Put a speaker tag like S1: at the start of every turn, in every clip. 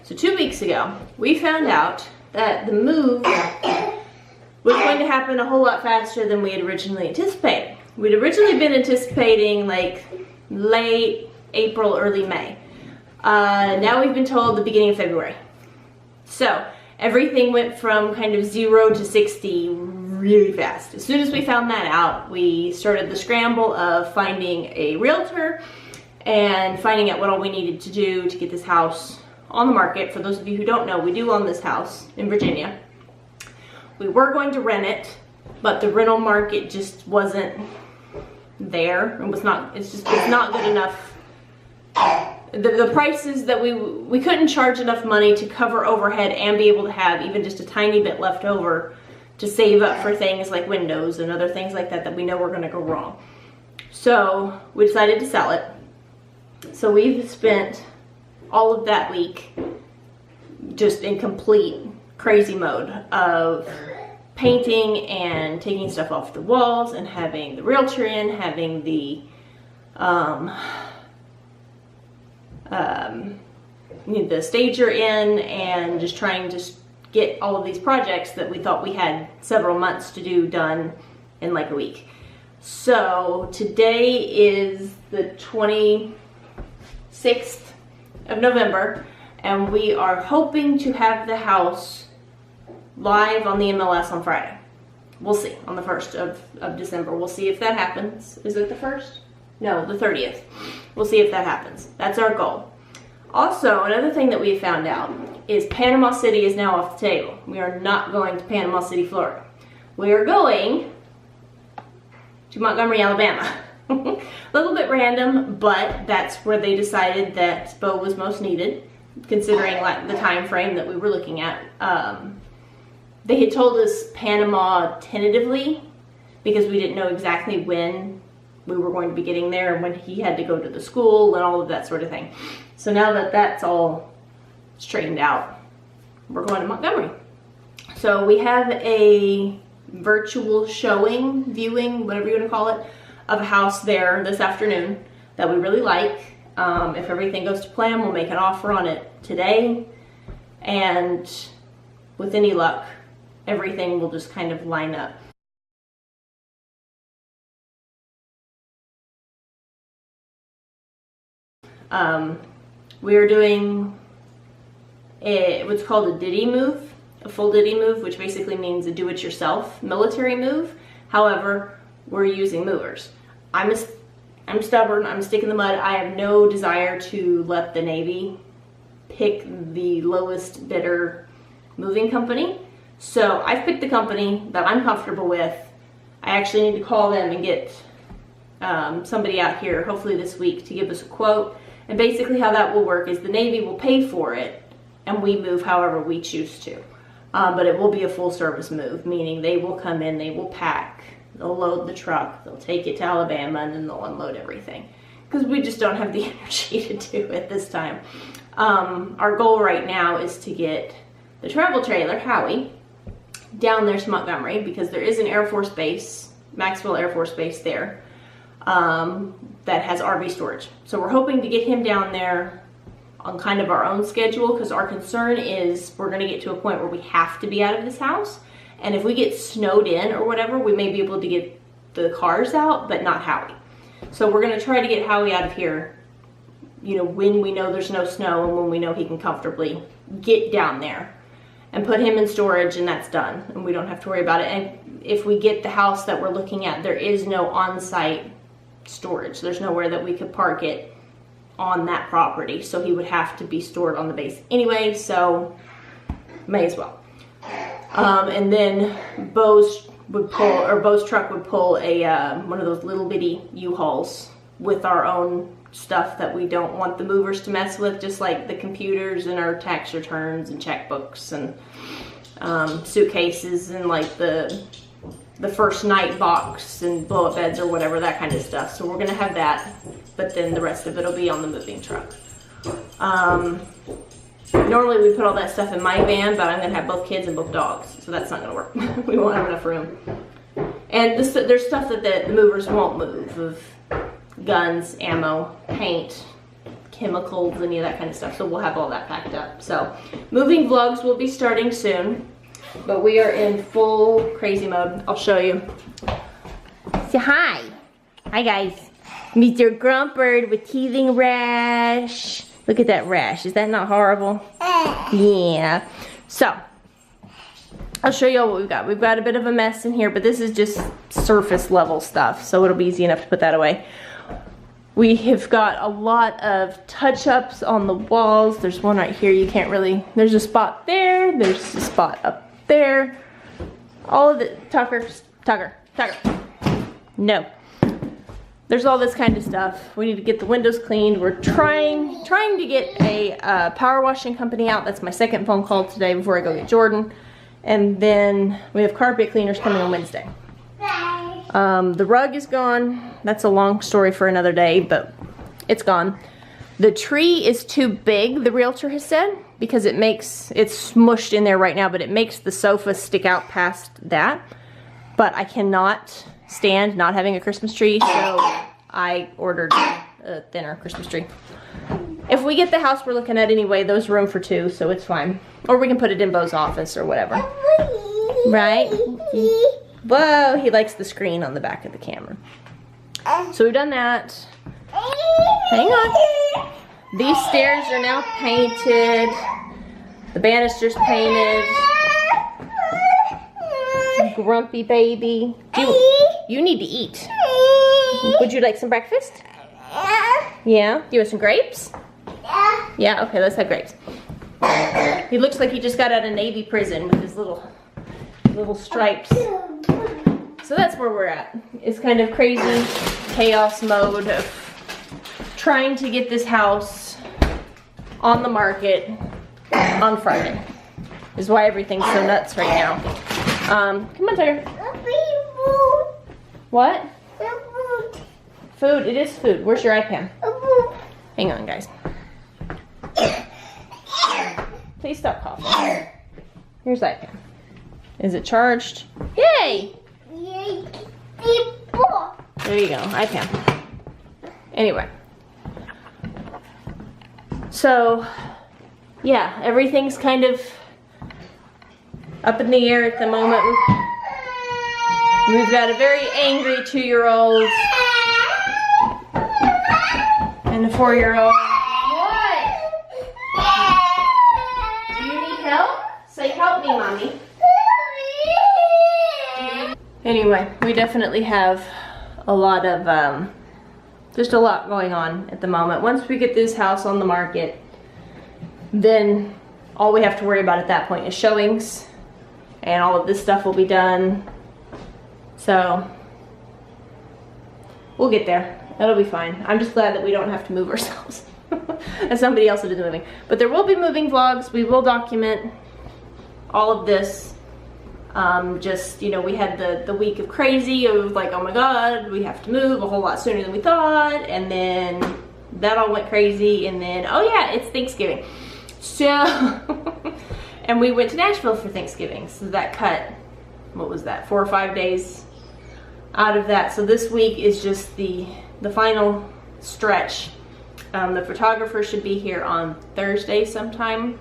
S1: So 2 weeks ago, we found out that the move was going to happen a whole lot faster than we had originally anticipated. We'd originally been anticipating like late April, early May. Now we've been told the beginning of February. So everything went from kind of 0 to 60 really fast. As soon as we found that out, we started the scramble of finding a realtor and finding out what all we needed to do to get this house on the market. For those of you who don't know, we do own this house in Virginia. We were going to rent it, but the rental market just wasn't there. It's not good enough. The prices that we couldn't charge enough money to cover overhead and be able to have even just a tiny bit left over to save up for things like windows and other things like that that we know were going to go wrong. So we decided to sell it. So we've spent all of that week just in complete crazy mode of painting and taking stuff off the walls and having the realtor in, having the stager in, and just trying to get all of these projects that we thought we had several months to do done in like a week. So today is the 26th of November, and we are hoping to have the house live on the MLS on Friday. We'll see, on the 1st of December. We'll see if that happens. Is it the 1st? No, the 30th. We'll see if that happens. That's our goal. Also, another thing that we found out is Panama City is now off the table. We are not going to Panama City, Florida. We are going to Montgomery, Alabama. A little bit random, but that's where they decided that Bo was most needed, considering like the time frame that we were looking at. They had told us Panama tentatively because we didn't know exactly when we were going to be getting there and when he had to go to the school and all of that sort of thing. So now that that's all straightened out, we're going to Montgomery. So we have a virtual showing, viewing, whatever you want to call it, of a house there this afternoon that we really like. If everything goes to plan, we'll make an offer on it today, and with any luck, everything will just kind of line up. We are doing what's called a ditty move, a full ditty move, which basically means a do-it-yourself military move. However, we're using movers. I'm stubborn, I'm a stick in the mud. I have no desire to let the Navy pick the lowest bidder moving company. So I've picked the company that I'm comfortable with. I actually need to call them and get somebody out here, hopefully this week, to give us a quote. And basically how that will work is the Navy will pay for it and we move however we choose to. But it will be a full service move, meaning they will come in, they will pack, they'll load the truck, they'll take it to Alabama, and then they'll unload everything. Because we just don't have the energy to do it this time. Our goal right now is to get the travel trailer, Howie, down there to Montgomery, because there is an Air Force base, Maxwell Air Force Base there, that has RV storage. So we're hoping to get him down there on kind of our own schedule, because our concern is we're going to get to a point where we have to be out of this house. And if we get snowed in or whatever, we may be able to get the cars out, but not Howie. So we're going to try to get Howie out of here, you know, when we know there's no snow and when we know he can comfortably get down there, and put him in storage, and that's done. And we don't have to worry about it. And if we get the house that we're looking at, there is no on-site storage. There's nowhere that we could park it on that property. So he would have to be stored on the base anyway, so may as well. And then Bo's truck would pull a one of those little bitty U-Hauls with our own stuff that we don't want the movers to mess with, just like the computers and our tax returns and checkbooks and suitcases and like the first night box and blow-up beds or whatever, that kind of stuff. So we're gonna have that, but then the rest of it will be on the moving truck. Normally we put all that stuff in my van, but I'm gonna have both kids and both dogs, so that's not gonna work. We won't have enough room. And there's stuff that the movers won't move, of guns, ammo, paint, chemicals, any of that kind of stuff. So we'll have all that packed up. So moving vlogs will be starting soon, but we are in full crazy mode. I'll show you. Say hi. Hi guys. Mr. Grumpert with teething rash. Look at that rash. Is that not horrible? Yeah. So I'll show you all what we've got. We've got a bit of a mess in here, but this is just surface level stuff, so it'll be easy enough to put that away. We have got a lot of touch-ups on the walls. There's one right here. You can't really, there's a spot there. There's a spot up there. All of the, Tucker. No. There's all this kind of stuff. We need to get the windows cleaned. We're trying to get a power washing company out. That's my second phone call today before I go get Jordan. And then we have carpet cleaners coming on Wednesday. The rug is gone. That's a long story for another day, but it's gone. The tree is too big, the realtor has said, because it's smushed in there right now, but it makes the sofa stick out past that. But I cannot stand not having a Christmas tree, so I ordered a thinner Christmas tree. If we get the house we're looking at anyway, there's room for 2, so it's fine. Or we can put it in Bo's office or whatever. Right? Whoa, he likes the screen on the back of the camera. So we've done that. Hang on. These stairs are now painted. The banister's painted. Grumpy baby. You need to eat. Would you like some breakfast? Yeah? Do you want some grapes? Yeah, okay, let's have grapes. He looks like he just got out of Navy prison with his little stripes. So that's where we're at. It's kind of crazy chaos mode of trying to get this house on the market on Friday. Is why everything's so nuts right now. Come on, Tiger. What? Food. It is food. Where's your iPad? Hang on, guys. Please stop coughing. Here's iPad. Is it charged? Yay! There you go, iPad. Anyway. So, yeah, everything's kind of up in the air at the moment. We've got a very angry 2-year-old and a 4-year-old. What? Do you need help? Say, help me, Mommy. Anyway, we definitely have a lot of, just a lot going on at the moment. Once we get this house on the market, then all we have to worry about at that point is showings, and all of this stuff will be done. So we'll get there. It'll be fine. I'm just glad that we don't have to move ourselves. And somebody else will do the moving. But there will be moving vlogs. We will document all of this. Just, you know, we had the week of crazy of like, oh my god, we have to move a whole lot sooner than we thought. And then that all went crazy. And then, oh yeah, it's Thanksgiving. So, and we went to Nashville for Thanksgiving. So that cut, what was that, 4 or 5 days out of that. So this week is just the final stretch. The photographer should be here on Thursday sometime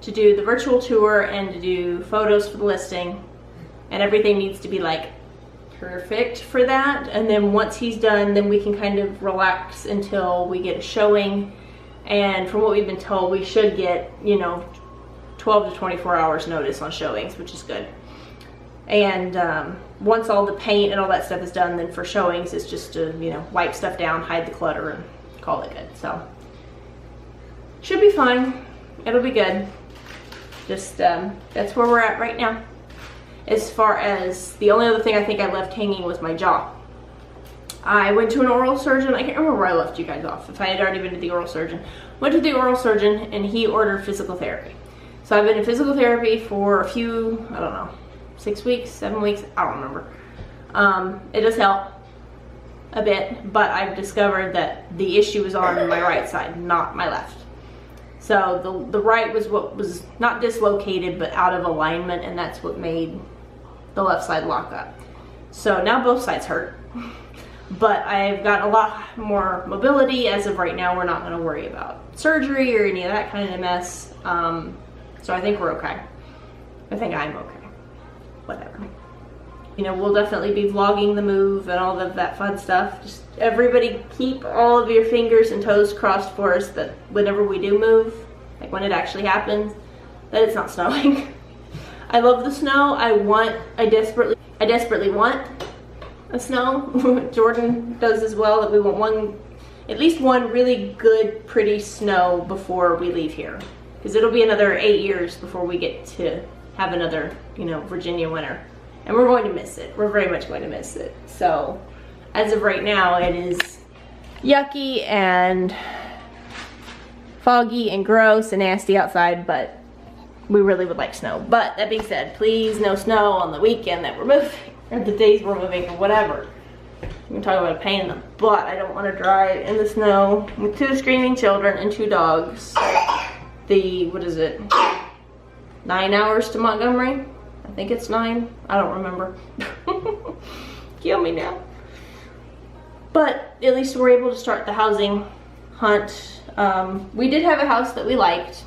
S1: to do the virtual tour and to do photos for the listing, and everything needs to be like perfect for that. And then once he's done, then we can kind of relax until we get a showing. And from what we've been told, we should get, you know, 12 to 24 hours notice on showings, which is good. And once all the paint and all that stuff is done, then for showings it's just to, you know, wipe stuff down, hide the clutter, and call it good. So should be fine. It'll be good. Just that's where we're at right now. As far as the only other thing I think I left hanging was my jaw. I went to an oral surgeon. I can't remember where I left you guys off, if I had already been to the oral surgeon. Went to the oral surgeon and he ordered physical therapy. So I've been in physical therapy for a few, I don't know, 6 weeks, 7 weeks, I don't remember. It does help a bit, but I've discovered that the issue is on my right side, not my left. So the right was what was not dislocated, but out of alignment, and that's what made the left side lock up. So now both sides hurt. But I've got a lot more mobility. As of right now, we're not gonna worry about surgery or any of that kind of mess. So I think we're okay. I think I'm okay. Whatever. You know, we'll definitely be vlogging the move and all of that fun stuff. Just everybody keep all of your fingers and toes crossed for us that whenever we do move, like when it actually happens, that it's not snowing. I love the snow. I desperately want a snow. Jordan does as well, that we want at least one really good, pretty snow before we leave here. Because it'll be another 8 years before we get to have another, you know, Virginia winter. And we're going to miss it. We're very much going to miss it. So, as of right now, it is yucky and foggy and gross and nasty outside, but we really would like snow. But that being said, please no snow on the weekend that we're moving, or the days we're moving, or whatever. We can talk about a pain in the butt. I don't want to drive in the snow with 2 screaming children and 2 dogs. What is it? 9 hours to Montgomery? I think it's 9. I don't remember. Kill me now. But at least we're able to start the housing hunt. We did have a house that we liked,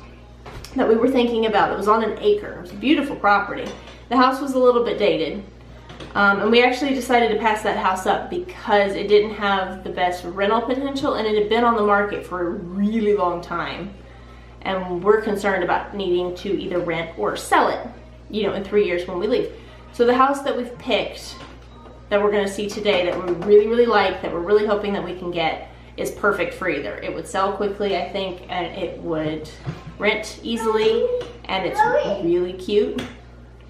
S1: that we were thinking about. It was on an acre. It was a beautiful property. The house was a little bit dated. And we actually decided to pass that house up because it didn't have the best rental potential, and it had been on the market for a really long time. And we're concerned about needing to either rent or sell it, you know, in 3 years when we leave. So the house that we've picked, that we're gonna see today, that we really, really like, that we're really hoping that we can get, is perfect for either. It would sell quickly, I think, and it would rent easily, and it's really cute.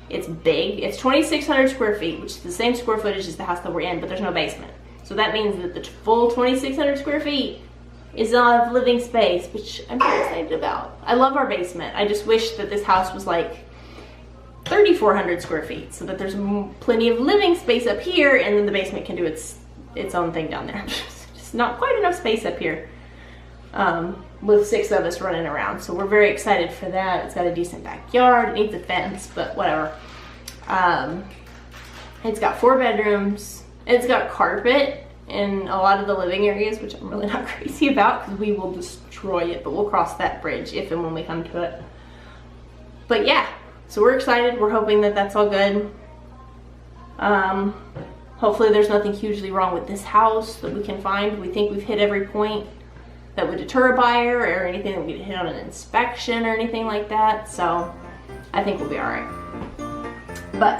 S1: It's big. It's 2,600 square feet, which is the same square footage as the house that we're in, but there's no basement. So that means that the full 2,600 square feet is of living space, which I'm very excited about. I love our basement. I just wish that this house was like 3,400 square feet, so that there's plenty of living space up here, and then the basement can do its own thing down there. Just not quite enough space up here with 6 of us running around. So we're very excited for that. It's got a decent backyard. It needs a fence, but whatever. It's got 4 bedrooms. It's got carpet in a lot of the living areas, which I'm really not crazy about because we will destroy it, but we'll cross that bridge if and when we come to it. But yeah, so we're excited. We're hoping that that's all good. Hopefully there's nothing hugely wrong with this house that we can find. We think we've hit every point that would deter a buyer, or anything that we could hit on an inspection or anything like that. So I think we'll be all right. But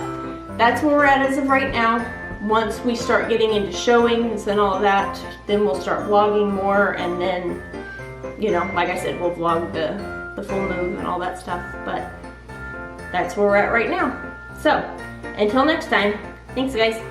S1: that's where we're at as of right now. Once we start getting into showings and all of that, then we'll start vlogging more, and then, you know, like I said, we'll vlog the full move and all that stuff. But that's where we're at right now. So until next time, thanks guys.